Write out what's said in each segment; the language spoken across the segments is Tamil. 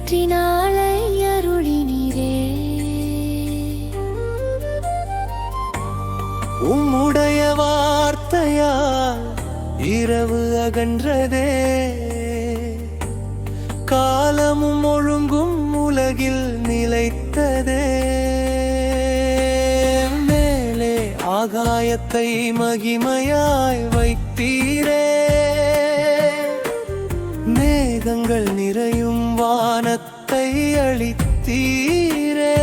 வெற்றினாளை அருளினீரே. உம்முடைய வார்த்தையால் இரவு அகன்றதே, காலமும் ஒழுங்கும் உலகில் நிலைத்ததே. மேலே ஆகாயத்தை மகிமையாய் வைத்தீரே, மேகங்கள் நிறையும் வானத்தை அளித்தீரே.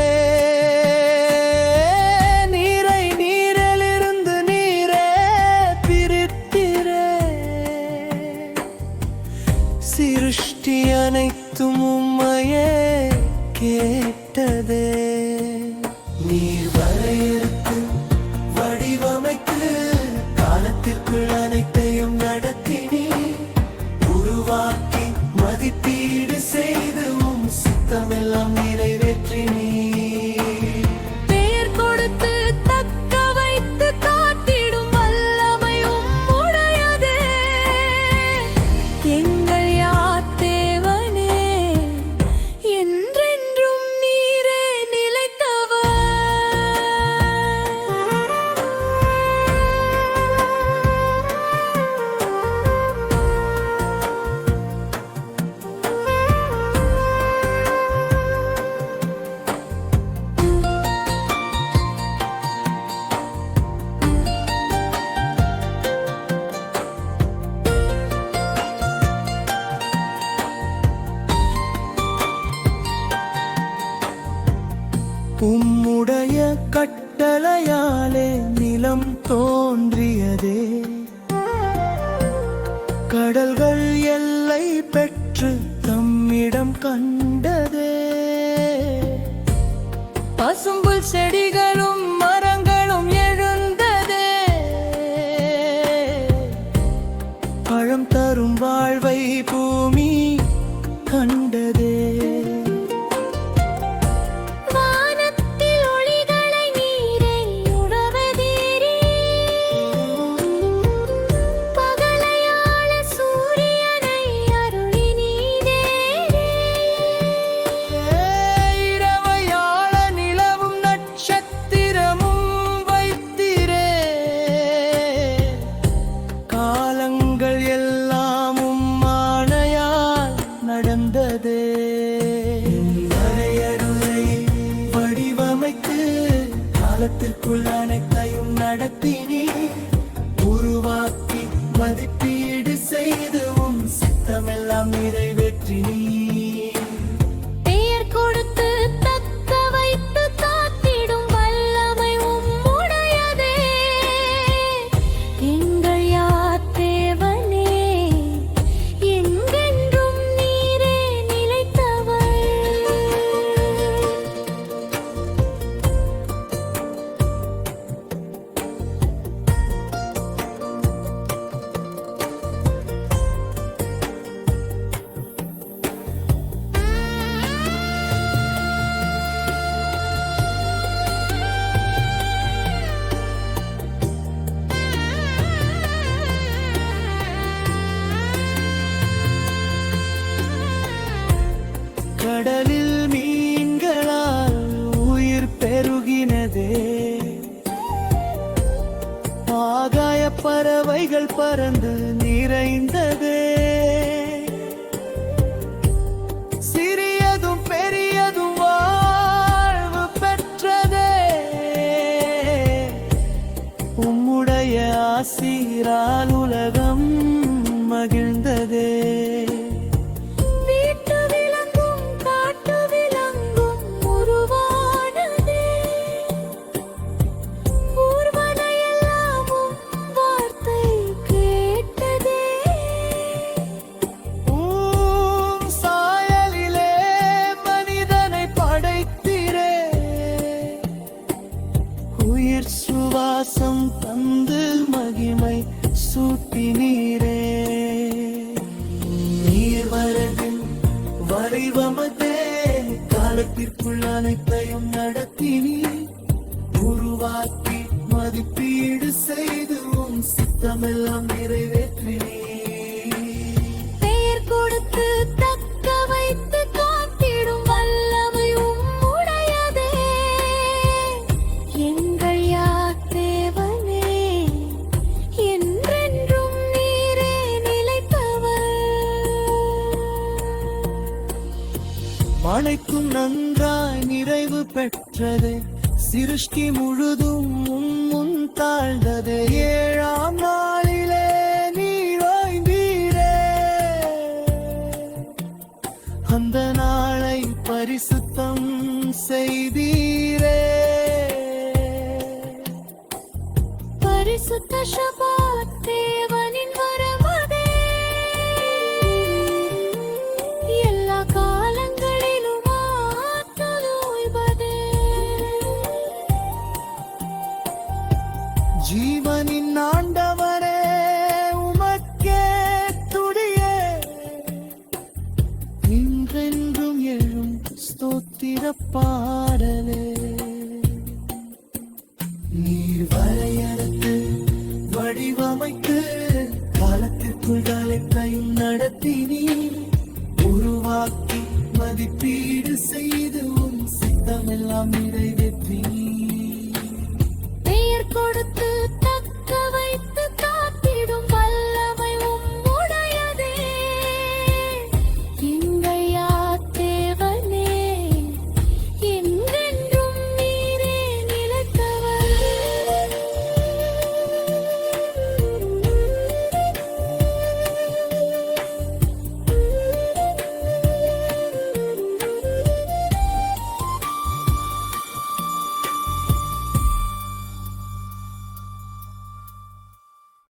நீரை நீரிலிருந்து நீரே பிரித்தீரே, சிருஷ்டி அனைத்தும் உம்மையே கேட்டதே. நீர் வரையறுத்து வடிவமைத்து காலத்திற்குள் அனைத்தையும் நடத்தினீ, உருவாக்கி மதிப்பீடு செய்து உம் சித்தமெல்லாம் நிறைவேற்றினீ. பெயர் கொடுத்து தக்க வைத்து காத்திடும் வல்லமை உம்முடையதே. எங்கள் யார் தேவனே, என்றென்றும் நீரே நிலைத்தவர். உம்முடைய கட்டளையாலே நிலம் தோன்றியதே, கடல்கள் எல்லை பெற்று தம்மிடம் கண்டதே. பசும்புல் செடிகளும் மரங்களும் எழுந்ததே, பழம் தரும் வாழ்வை பூமி கண்டதே. வானத்தில் ஒளிகளை நீரே உழவதீரே, பகலையாள சூரியனை அருளினீரே. இரவையாள நிலவும் நட்சத்திரமும் வைத்திரே, காலங்கள் எல்லாமும் ஆணையால் நடந்ததே. வரையறுவை வடிவமைத்து காலத்திற்குள் அனைத்தையும் நடத்தினீ, உருவாக்கி மதிப்பீடு செய்து உம் சித்தமெல்லாம் நிறைவேற்றினீ. பெயர் கொடுத்து தக்க வைத்து காத்திடும் வல்லமை உம்முடையதே. எங்கள் யார் தேவனே, எங்கென்றும் நீரே நிலைத்தவர். கடலில் மீன்களால் உயிர் பெருகினதே, ஆகாய பறவைகள் பறந்து நிறைந்ததே. சிறியதும் பெரியதும் வாழ்வு பெற்றதே, உம்முடைய ஆசீரால் உலகம் மகிழ்ந்ததே. வீட்டு விலங்கும் காட்டு விலங்கும் உருவானதே, ஊர்வனையெல்லாமும் வார்த்தை கேட்டதே. உம் சாயலிலே மனிதனை படைத்திரே, உயிர் சுவாசம் தந்து மகிமை சூட்டினீரே. நீர் வரதின் வடிவமதே, காலத்திற்குள் அனைத்தையும் நடத்தினீ, உருவாக்கி மதிப்பீடு செய்து உம் சித்தமெல்லாம் நிறைவேற்றினீ. பெயர் கொடுத்து தக்க வைத்து காத்திடும் பெற்றதே சிருஷ்டி முழுதும் முன் தாழ்ந்ததே ஏழாம் நாளிலே நீர் ஓய்ந்தீரே அந்த நாளை பரிசுத்தம் செய்தீரே பரிசுத்த ஷபாத் தேவனின் வரமதே எல்லா காலங்களிலும் ஆற்றல் ஓய்வதே ஜீவனின் ஆண்டவரே உமக்கே துடியே என்றென்றும் எழும் ஸ்தோத்திர பாடலே